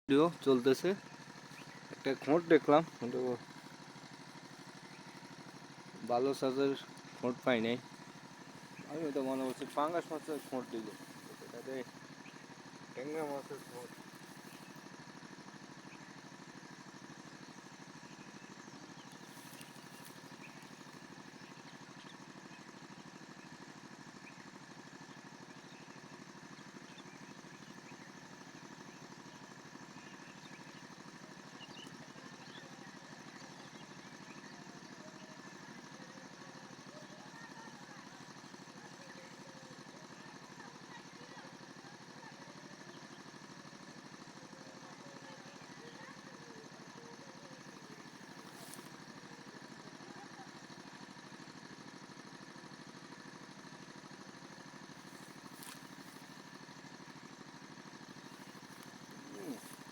Video চলতেছে, একটা খোঁট দেখলাম, ভালো সাজের খোঁট পাই নাই। আমি তো মনে করছি পাঙ্গাস মাছের খোঁট দিল, এটাতে ট্যাংরা মাছের খোঁট।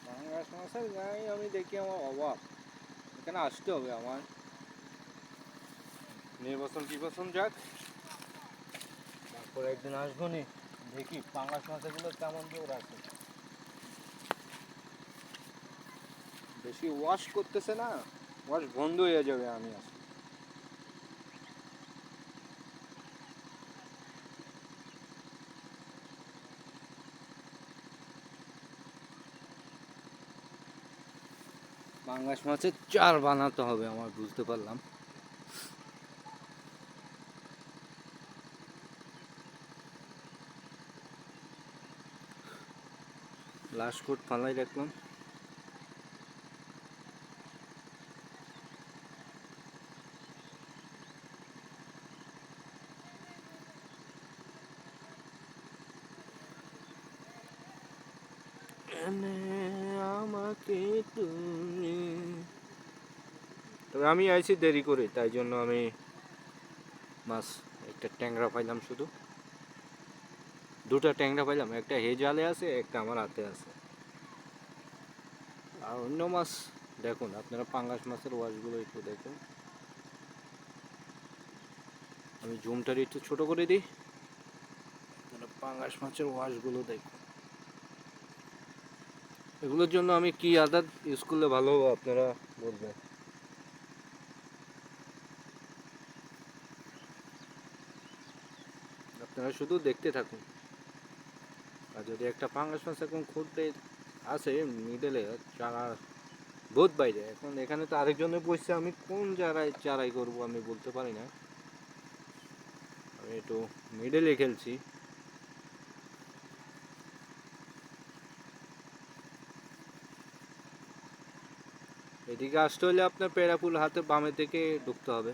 পাঙ্গাস মাছের গায়ে আমি দেখি আমার অভাব, এখানে আসতে হবে আমার। নির্বাচন টির্বাচন যাক, তারপরে একদিন আসবো নি, দেখি পাঙ্গাস মাছগুলো কেমন জোর আছে। বেশি ওয়াশ করতেছে না, ওয়াশ বন্ধ হয়ে যাবে আমি আসি। পাঙ্গাস মাছের চার বানাতে হবে আমার, বুঝতে পারলাম। লাস্ট কোট ফালাই রাখলাম। আমাকে তুমি, তবে আমি আইছি দেরি করে, তাই জন্য আমি মাছ একটা ট্যাংরা পাইলাম, শুধু দুটা ট্যাংরা পাইলাম, একটা হে জালে আছে, একটা আমার হাতে আছে। আর অন্য মাছ দেখুন, আপনারা পাঙ্গাস মাছের ওয়াশগুলো একটু দেখুন। আমি জুমটার একটু ছোট করে দিই, আপনারা পাঙ্গাস মাছের ওয়াশগুলো দেখুন। এগুলোর জন্য আমি কি আদার ইউজ করলে ভালো হবে আপনারা বলবেন। আপনারা শুধু দেখতে থাকুন। আর যদি একটা পাঙ্গাস মাছ এখন খুঁড়তে আছে মিডলে চারা বহুত বাইরে, এখন এখানে তো আরেকজনে বসছে, আমি কোন জায়গায় চারাই করব আমি বলতে পারি না। আমি একটু মিডলে খেলছি। এদিকে আসতে হলে আপনার পেড়াপুল হাতে বামে থেকে ঢুকতে হবে।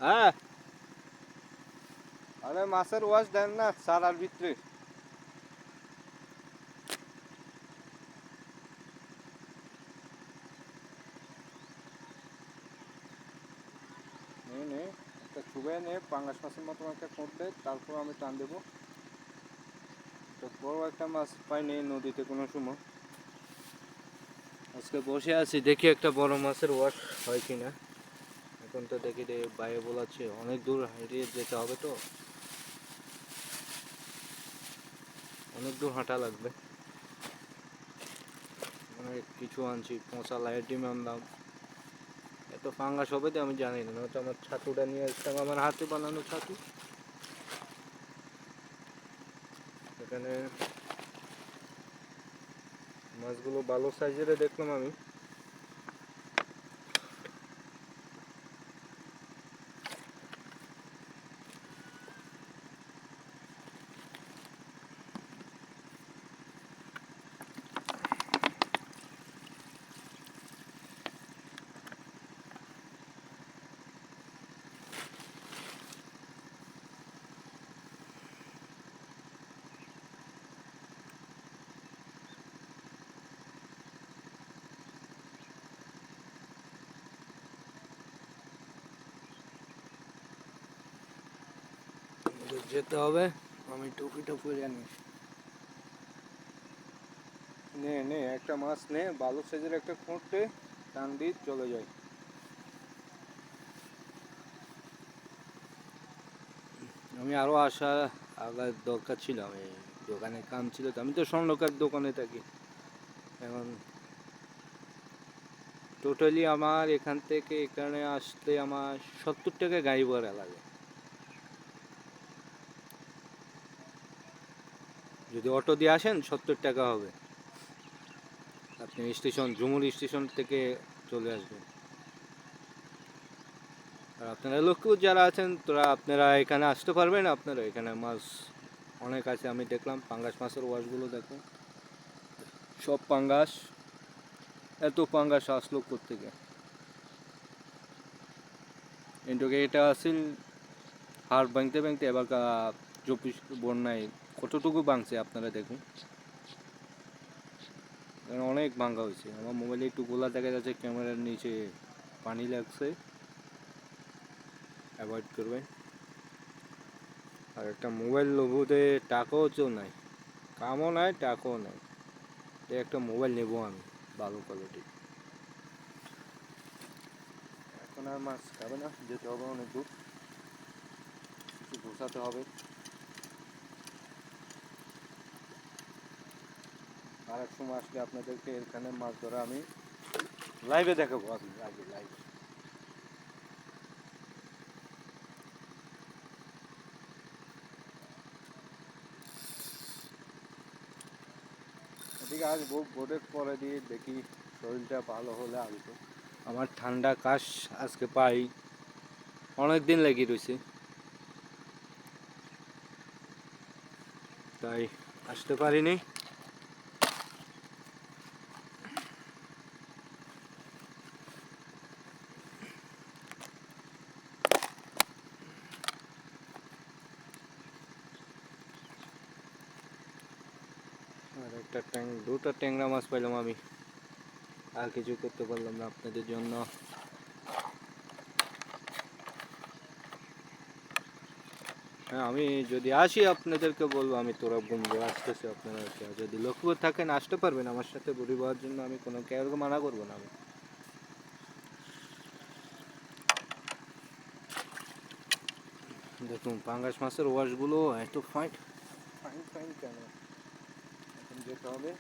হ্যাঁ, আরে মাছের ওয়াশ দেন না চারার ভিতরে। নে নে, একটা চুবে নে, পাঙ্গাস মাছের মতো একটা খোঁট দে, তারপর আমি টান দেবো। তো বড় একটা মাছ পাইনি নদীতে কোনো সময়, আজকে বসে আছি, দেখি একটা বড় মাছের ওয়াশ হয় কিনা। এখন তো দেখি রে বাইরে বলাচ্ছে অনেক দূর হাঁটিয়ে যেতে হবে, তো অনেক দূর হাঁটা লাগবে। অনেক কিছু আনছি, পচা লাইট ডিম আনলাম, এত ফাঙ্গাস হবে তো আমি জানি না, নয়তো আমার ছাতুটা নিয়ে আসতাম, আমার হাতে বানানো ছাতু। এখানে মাছগুলো ভালো সাইজের দেখলাম আমি। যেতে হবে, আমি টুপিটা পরে আনি। নে নে, একটা মাছ নে, ভালো সাইজের একটা খুঁটতে টান দিয়ে চলে যায়। আমি আরও আসার আগার দরকার ছিল, আমি দোকানে কাম ছিল তো, আমি তো স্বর্ণকার দোকানে থাকি এখন। টোটালি আমার এখান থেকে এখানে আসতে আমার 70 টাকা গাড়ি ভাড়া লাগে। যদি অটো দিয়ে আসেন 70 টাকা হবে। আপনি স্টেশন ঝুমুর স্টেশন থেকে চলে আসবেন। আর আপনারা লক্ষ্মীপুর যারা আছেন তোরা আপনারা এখানে আসতে পারবেন। আপনারা এখানে মাছ অনেক আছে, আমি দেখলাম পাঙ্গাস মাছের ওয়াশগুলো দেখুন, সব পাঙ্গাস। এত পাঙ্গাস আসলো কোত্থেকে? এন্টুকে এটা আসিল হাড় ভাঙতে ভাঙতে এবার 24 বন্যায় কতটুকু ভাঙছে আপনারা দেখুন, অনেক ভাঙা হয়েছে। আমার মোবাইলে একটু গোলা দেখা যাচ্ছে, ক্যামেরার নিচে পানি লাগছে, অ্যাভয়েড করবেন। আর একটা মোবাইল লোভতে টাকাও তো নাই, কামও নাই টাকাও নাই, একটা মোবাইল নেবো আমি ভালো কোয়ালিটি। এখন আর মাছ খাবে না, যেতে হবে অনেক দূর, কিছু গোছাতে হবে। আর এক সময় আসলে আপনাদেরকে এখানে মাছ ধরা আমি লাইভে দেখাবো, আমি আগে লাইভে। এদিকে আসবো বোটের পরে দিয়ে, দেখি শরীরটা ভালো হলে আসবো। আমার ঠান্ডা কাশ আজকে পাই, অনেক দিন লেগে রয়েছে, তাই আসতে পারিনি। আর একটা দুটো ট্যাংরা মাছ পাইলাম আমি, আর কিছু করতে পারলাম না আপনাদের জন্য। হ্যাঁ, আমি যদি আসি আপনাদেরকে বলবো আমি তোরা বন্ধু আসতেছে আপনারা, যদি লক্ষ্মীপুর থাকেন আসতে পারবেন আমার সাথে ঘুরে পাওয়ার জন্য, আমি কোনো কাউকে মানা করবো না। আমি দেখুন পাঙ্গাস মাছের ওয়াশগুলো এত ফাইন ফাইন ফাইন কেন, এখন যেতে হবে।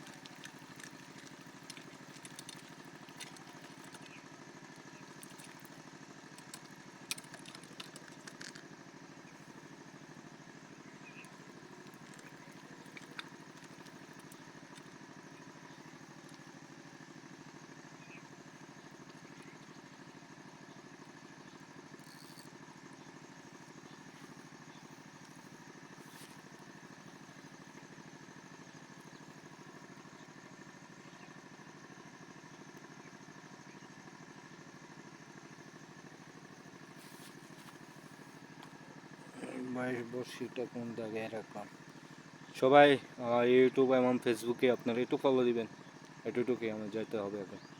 বাইশ বর্ষিটা কোন জায়গায় রাখলাম। সবাই ইউটিউব এবং ফেসবুকে আপনারা একটু ফলো দিবেন, এটুকুই আমার যেতে হবে এখন।